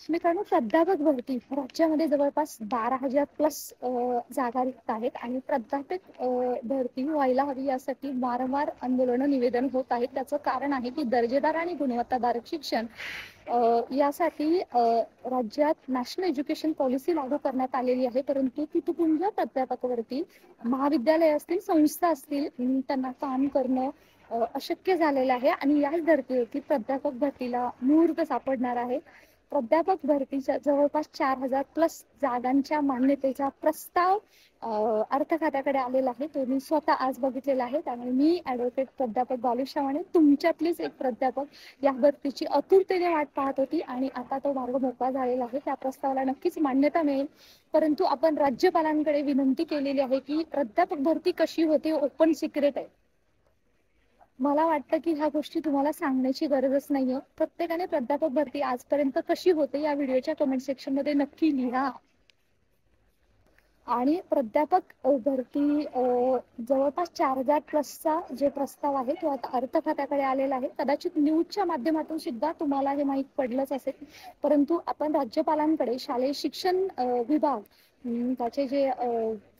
मित्रांनो, प्राध्यापक भरती राज्यामध्ये जवळपास 12,000 प्लस जागा रिक्त आहेत आणि प्राध्यापक भरती व्हायला हवी यासाठी वारंवार आंदोलनं निवेदन होत आहेत. त्याचं कारण आहे की दर्जेदार आणि गुणवत्ताधारक शिक्षण यासाठी राज्यात नॅशनल एज्युकेशन पॉलिसी लागू करण्यात आलेली आहे, परंतु तुटपुंज प्राध्यापकावरती महाविद्यालय असतील, संस्था असतील, त्यांना काम करणं अशक्य झालेलं आहे आणि याच धर्तीवरती प्राध्यापक भरतीला मुहूर्त सापडणार आहे. प्राध्यापक भरतीच्या जवळपास 4,000 प्लस जागांच्या मान्यतेचा प्रस्ताव अर्थ खात्याकडे आलेला आहे. तो मी स्वतः आज बघितलेला आहे. त्यामुळे मी ॲडव्होकेट प्राध्यापक बालू चव्हाण तुमच्यातलीच एक प्राध्यापक या भरतीची आतुरतेने वाट पाहत होती आणि आता तो मार्ग मोकळा झालेला आहे. त्या प्रस्तावाला नक्कीच मान्यता मिळेल. परंतु आपण राज्यपालांकडे विनंती केलेली आहे की प्राध्यापक भरती कशी होते ओपन सिक्रेट आहे. मला वाटतं की ह्या गोष्टी तुम्हाला सांगण्याची गरजच नाहीये. प्रत्येकाने प्राध्यापक भरती आजपर्यंत कशी होते या व्हिडिओच्या कमेंट सेक्शन मध्ये नक्की लिहा. आणि प्राध्यापक भरती जवळपास 4,000 प्लसचा जे प्रस्ताव आहे तो आता अर्थ खात्याकडे आलेला आहे. कदाचित न्यूजच्या माध्यमातून सुद्धा तुम्हाला हे माहीत पडलंच असेल, परंतु आपण राज्यपालांकडे शालेय शिक्षण विभाग त्याचे जे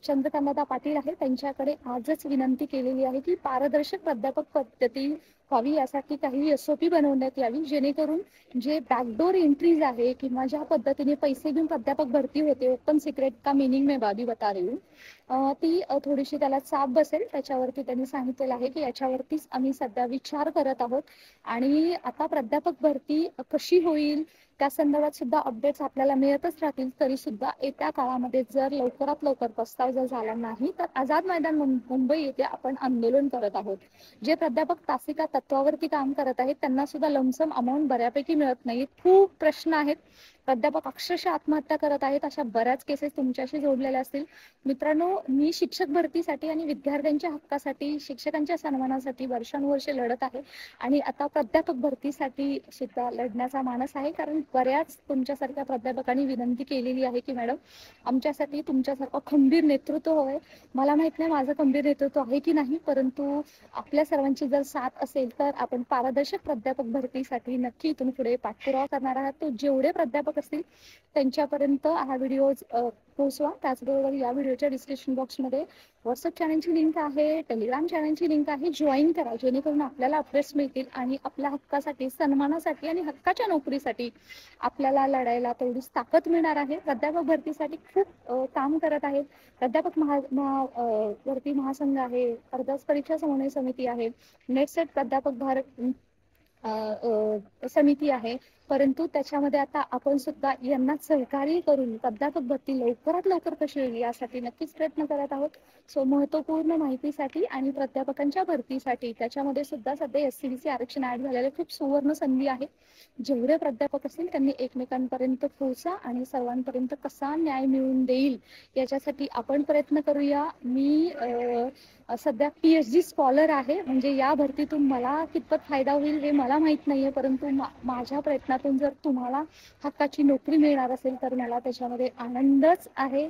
चंद्रकांतदा पाटील आहे त्यांच्याकडे आजच विनंती केलेली आहे की पारदर्शक प्राध्यापक पद्धती व्हावी यासाठी काही SOP बनवण्यात यावी, जेणेकरून जे बॅकडोर एंट्रीज आहे किंवा ज्या पद्धतीने पैसे घेऊन प्राध्यापक भरती होते ओपन सिक्रेट का मीनिंग में बाबी बता रही हूँ, ती थोडीशी त्याला चाप बसेल. त्याच्यावरती त्यांनी सांगितलेलं आहे की याच्यावरतीच आम्ही सध्या विचार करत आहोत आणि आता प्राध्यापक भरती कशी होईल त्या संदर्भात सुद्धा अपडेट्स आपल्याला मिळतच राहतील. तरी सुद्धा येत्या काळामध्ये जर लवकरात लवकर प्रस्ताव जर झाला नाही तर आझाद मैदान मुंबई येथे आपण आंदोलन करत आहोत. जे प्राध्यापक तासिका तत्वावरती काम करत आहेत त्यांना सुद्धा लमसम अमाऊंट बऱ्यापैकी मिळत नाही. खूप प्रश्न आहेत. प्राध्यापक अक्षरशः आत्महत्या करत आहेत. अशा बऱ्याच केसेस तुमच्याशी जोडलेल्या असतील. मित्रांनो, मी शिक्षक भरतीसाठी आणि विद्यार्थ्यांच्या हक्कासाठी, शिक्षकांच्या सन्मानासाठी वर्षानुवर्ष लढत आहे आणि आता प्राध्यापक भरतीसाठी सुद्धा लढण्याचा मानस आहे. कारण बऱ्याच तुमच्यासारख्या प्राध्यापकांनी विनंती केलेली आहे की मॅडम आमच्यासाठी तुमच्यासारखं खंबीर नेतृत्व हवंय. मला माहित नाही माझं खंबीर नेतृत्व आहे की नाही, परंतु आपल्या सर्वांची जर साथ असेल तर आपण पारदर्शक प्राध्यापक भरतीसाठी नक्की इथून पुढे पाठपुरावा करणार आहात. तो जेवढे प्राध्यापक असतील त्यांच्यापर्यंत हा व्हिडिओ पोहोचवा. त्याचबरोबर या व्हिडिओच्या डिस्क्रिप्शन बॉक्समध्ये व्हॉट्सअप चॅनलची लिंक आहे, टेलिग्राम चॅनलची लिंक आहे. जॉईन करा, जेणेकरून आपल्याला अपडेट्स मिळतील आणि आपल्या हक्कासाठी, सन्मानासाठी आणि हक्काच्या नोकरीसाठी आपल्याला लढायला तेवढीच ताकद मिळणार आहे. प्राध्यापक भरतीसाठी खूप काम करत आहेत. प्राध्यापक भरती महासंघ आहे, अर्धस परीक्षा समन्वय समिती आहे, नेटसेट प्राध्यापक भारत समिती आहे. परंतु त्याच्यामध्ये आता आपण सुद्धा यांना सहकार्य करून प्राध्यापक भरती लवकरात लवकर कशी होईल यासाठी नक्कीच प्रयत्न करत आहोत. सो महत्त्वपूर्ण माहितीसाठी आणि प्राध्यापकांच्या भरतीसाठी त्याच्यामध्ये सुद्धा सध्या SCBC आरक्षण ऍड झालेलं खूप सुवर्ण संधी आहे. जेवढे प्राध्यापक असतील त्यांनी एकमेकांपर्यंत पोहोचा आणि सर्वांपर्यंत कसा न्याय मिळवून देईल याच्यासाठी आपण प्रयत्न करूया. मी सध्या PhD स्कॉलर आहे, म्हणजे या भरतीतून मला कितपत फायदा होईल हे मला माहित नाहीये, परंतु माझ्या प्रयत्नातून जर तुम्हाला हक्काची नोकरी मिळणार असेल तर मला त्याच्यामध्ये आनंदच आहे.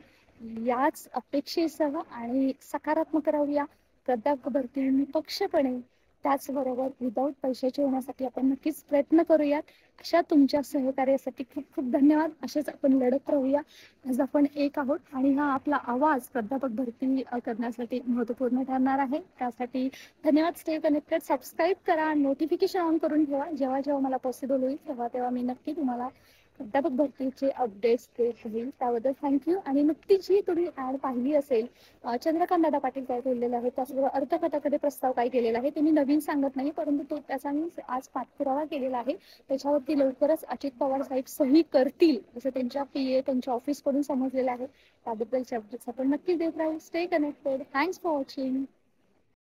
याच अपेक्षेसह आणि सकारात्मक राहूया. प्राध्यापक भरती निपक्षपणे, त्याचबरोबर विदाऊट पैशाचे होण्यासाठी आपण नक्कीच प्रयत्न करूयात. अशा तुमच्या सहकार्यासाठी खूप खूप धन्यवाद. असेच आपण लढत राहूया. आज आपण एक आहोत आणि हा आपला आवाज प्राध्यापक भरती करण्यासाठी महत्त्वपूर्ण ठरणार आहे. त्यासाठी धन्यवाद. स्टे कनेक्टेड, सबस्क्राईब करा, नोटिफिकेशन ऑन करून ठेवा. जेव्हा जेव्हा मला पॉसिबल होईल तेव्हा मी नक्की तुम्हाला प्राध्यापक भरतीचे अपडेट्स देत राहील. त्याबद्दल थँक्यू. आणि नुकतीच ही तुम्ही ॲड पाहिली असेल, चंद्रकांतदा पाटील काय बोललेलं आहे, त्याचबरोबर अर्थ खात्याकडे प्रस्ताव काय केलेला आहे ते मी नवीन सांगत नाही, परंतु तो त्याचा मी आज पाठपुरावा केलेला आहे. त्याच्यावरती लवकरच अजित पवार साहेब सही करतील असं त्यांच्या PA त्यांच्या ऑफिसकडून समजलेलं आहे. त्याबद्दलचे अपडेट्स आपण नक्की देत राहू. Stay connected. Thanks for watching.